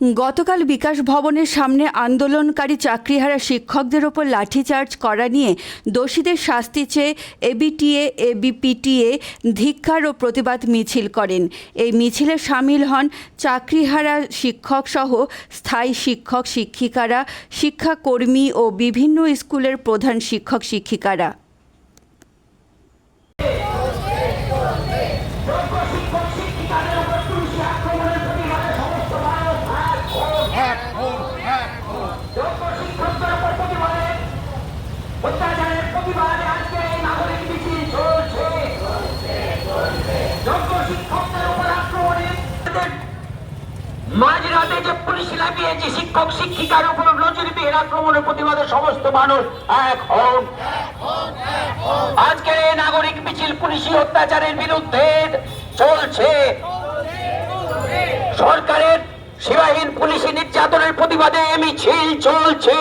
গতকাল বিকাশ ভবনের সামনে আন্দোলনকারী চাকরিহারা শিক্ষকদের ওপর লাঠিচার্জ করা নিয়ে দোষীদের শাস্তি চেয়ে এবিটিএ এবিপিটিএ ধিক্কার ও প্রতিবাদ মিছিল করেন। এই মিছিলে সামিল হন চাকরিহারা শিক্ষক সহ স্থায়ী শিক্ষক শিক্ষিকারা, শিক্ষাকর্মী ও বিভিন্ন স্কুলের প্রধান শিক্ষক শিক্ষিকারা। মাঝরাতে যে পুলিশ লাগিয়েছে শিক্ষক শিক্ষিকার উপর নজরবিহীন আক্রমণের প্রতিবাদে সমস্ত মানুষ এক হন। আজকের এই নাগরিক মিছিল পুলিশি অত্যাচারের বিরুদ্ধে চলছে। সরকারের সীমাহীন পুলিশি নির্যাতনের প্রতিবাদে মিছিল চলছে।